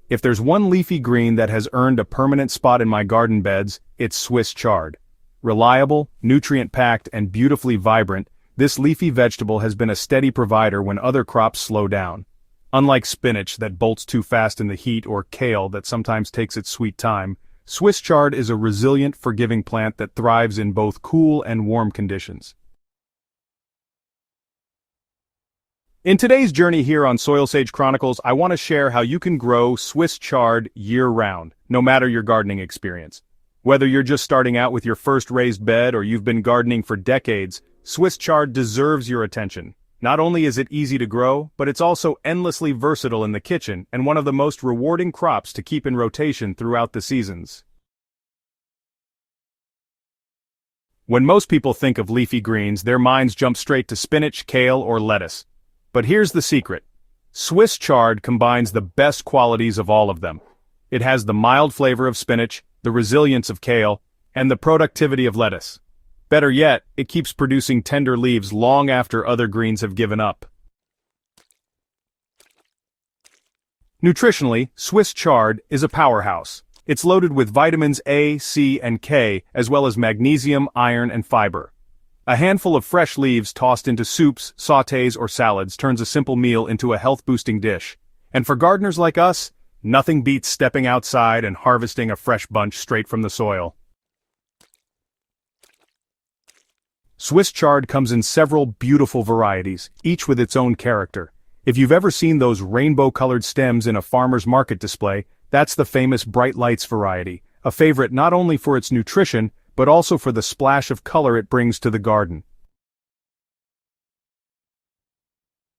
If there's one leafy green that has earned a permanent spot in my garden beds, it's Swiss chard. Reliable, nutrient-packed, and beautifully vibrant, this leafy vegetable has been a steady provider when other crops slow down. Unlike spinach that bolts too fast in the heat or kale that sometimes takes its sweet time, Swiss chard is a resilient, forgiving plant that thrives in both cool and warm conditions. In today's journey here on Soil Sage Chronicles, I want to share how you can grow Swiss chard year-round, no matter your gardening experience. Whether you're just starting out with your first raised bed or you've been gardening for decades, Swiss chard deserves your attention. Not only is it easy to grow, but it's also endlessly versatile in the kitchen and one of the most rewarding crops to keep in rotation throughout the seasons. When most people think of leafy greens, their minds jump straight to spinach, kale, or lettuce. But here's the secret. Swiss chard combines the best qualities of all of them. It has the mild flavor of spinach, the resilience of kale, and the productivity of lettuce. Better yet, it keeps producing tender leaves long after other greens have given up. Nutritionally, Swiss chard is a powerhouse. It's loaded with vitamins A, C, and K, as well as magnesium, iron, and fiber. A handful of fresh leaves tossed into soups, sautés, or salads turns a simple meal into a health-boosting dish. And for gardeners like us, nothing beats stepping outside and harvesting a fresh bunch straight from the soil. Swiss chard comes in several beautiful varieties, each with its own character. If you've ever seen those rainbow-colored stems in a farmer's market display, that's the famous Bright Lights variety, a favorite not only for its nutrition, but also for the splash of color it brings to the garden.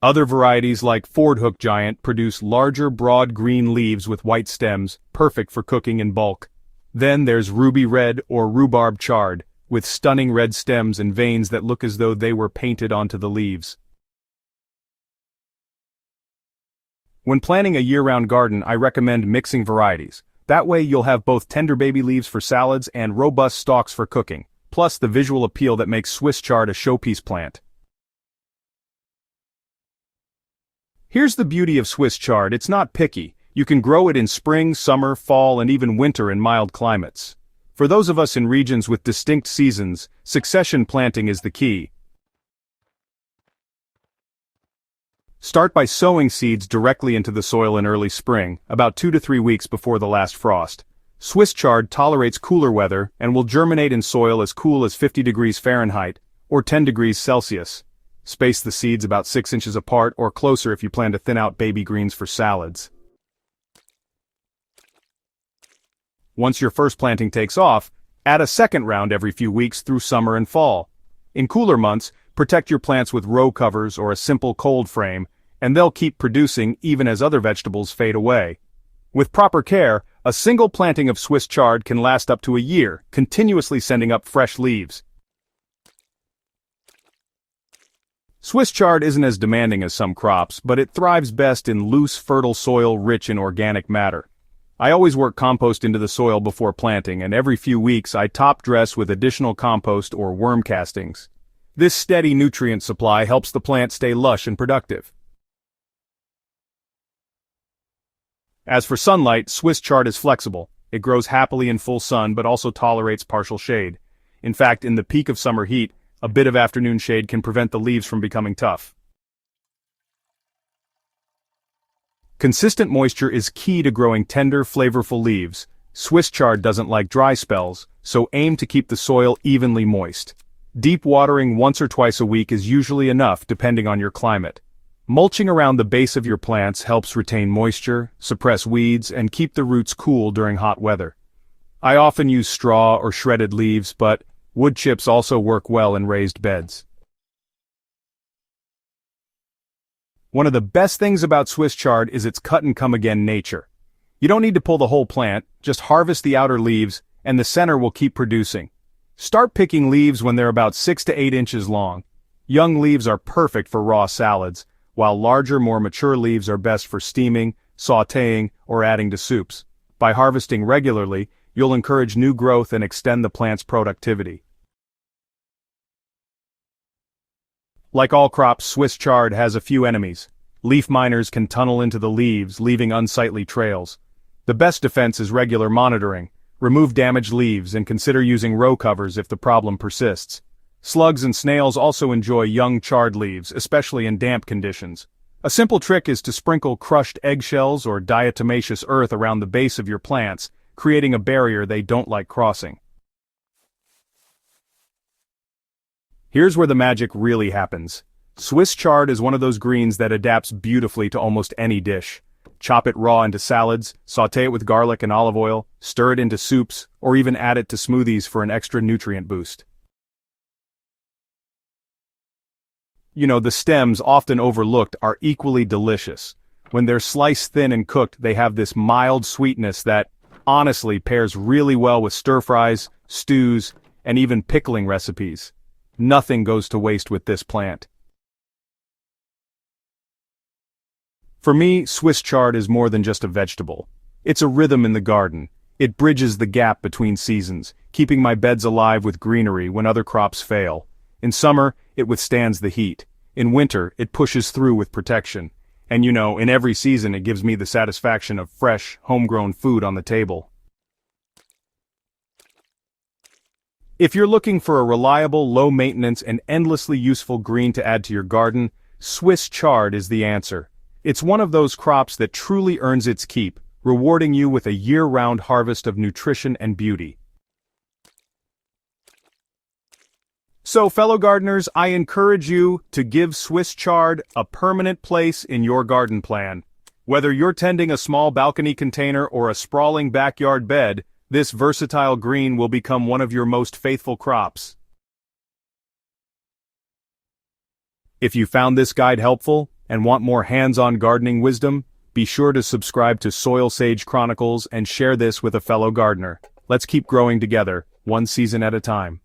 Other varieties like Ford Hook Giant produce larger, broad green leaves with white stems, perfect for cooking in bulk. Then there's Ruby Red or Rhubarb Chard, with stunning red stems and veins that look as though they were painted onto the leaves. When planning a year-round garden, I recommend mixing varieties. That way you'll have both tender baby leaves for salads and robust stalks for cooking, plus the visual appeal that makes Swiss chard a showpiece plant. Here's the beauty of Swiss chard, it's not picky. You can grow it in spring, summer, fall, and even winter in mild climates. For those of us in regions with distinct seasons, succession planting is the key. Start by sowing seeds directly into the soil in early spring, about 2 to 3 weeks before the last frost. Swiss chard tolerates cooler weather and will germinate in soil as cool as 50 degrees Fahrenheit, or 10 degrees Celsius. Space the seeds about 6 inches apart or closer if you plan to thin out baby greens for salads. Once your first planting takes off, add a second round every few weeks through summer and fall. In cooler months, protect your plants with row covers or a simple cold frame, and they'll keep producing even as other vegetables fade away. With proper care, a single planting of Swiss chard can last up to a year, continuously sending up fresh leaves. Swiss chard isn't as demanding as some crops, but it thrives best in loose, fertile soil rich in organic matter. I always work compost into the soil before planting, and every few weeks I top dress with additional compost or worm castings. This steady nutrient supply helps the plant stay lush and productive. As for sunlight, Swiss chard is flexible. It grows happily in full sun but also tolerates partial shade. In fact, in the peak of summer heat, a bit of afternoon shade can prevent the leaves from becoming tough. Consistent moisture is key to growing tender, flavorful leaves. Swiss chard doesn't like dry spells, so aim to keep the soil evenly moist. Deep watering once or twice a week is usually enough depending on your climate. Mulching around the base of your plants helps retain moisture, suppress weeds, and keep the roots cool during hot weather. I often use straw or shredded leaves, but wood chips also work well in raised beds. One of the best things about Swiss chard is its cut-and-come-again nature. You don't need to pull the whole plant, just harvest the outer leaves, and the center will keep producing. Start picking leaves when they're about 6 to 8 inches long. Young leaves are perfect for raw salads, while larger, more mature leaves are best for steaming, sautéing, or adding to soups. By harvesting regularly, you'll encourage new growth and extend the plant's productivity. Like all crops, Swiss chard has a few enemies. Leaf miners can tunnel into the leaves, leaving unsightly trails. The best defense is regular monitoring. Remove damaged leaves and consider using row covers if the problem persists. Slugs and snails also enjoy young charred leaves, especially in damp conditions. A simple trick is to sprinkle crushed eggshells or diatomaceous earth around the base of your plants, creating a barrier they don't like crossing. Here's where the magic really happens. Swiss chard is one of those greens that adapts beautifully to almost any dish. Chop it raw into salads, sauté it with garlic and olive oil, stir it into soups, or even add it to smoothies for an extra nutrient boost. You know, the stems, often overlooked, are equally delicious. When they're sliced thin and cooked, they have this mild sweetness that, honestly, pairs really well with stir-fries, stews, and even pickling recipes. Nothing goes to waste with this plant. For me, Swiss chard is more than just a vegetable. It's a rhythm in the garden. It bridges the gap between seasons, keeping my beds alive with greenery when other crops fail. In summer, it withstands the heat. In winter, it pushes through with protection. And you know, in every season it gives me the satisfaction of fresh, homegrown food on the table. If you're looking for a reliable, low-maintenance, and endlessly useful green to add to your garden, Swiss chard is the answer. It's one of those crops that truly earns its keep, rewarding you with a year-round harvest of nutrition and beauty. So, fellow gardeners, I encourage you to give Swiss chard a permanent place in your garden plan. Whether you're tending a small balcony container or a sprawling backyard bed, this versatile green will become one of your most faithful crops. If you found this guide helpful and want more hands-on gardening wisdom, be sure to subscribe to Soil Sage Chronicles and share this with a fellow gardener. Let's keep growing together, one season at a time.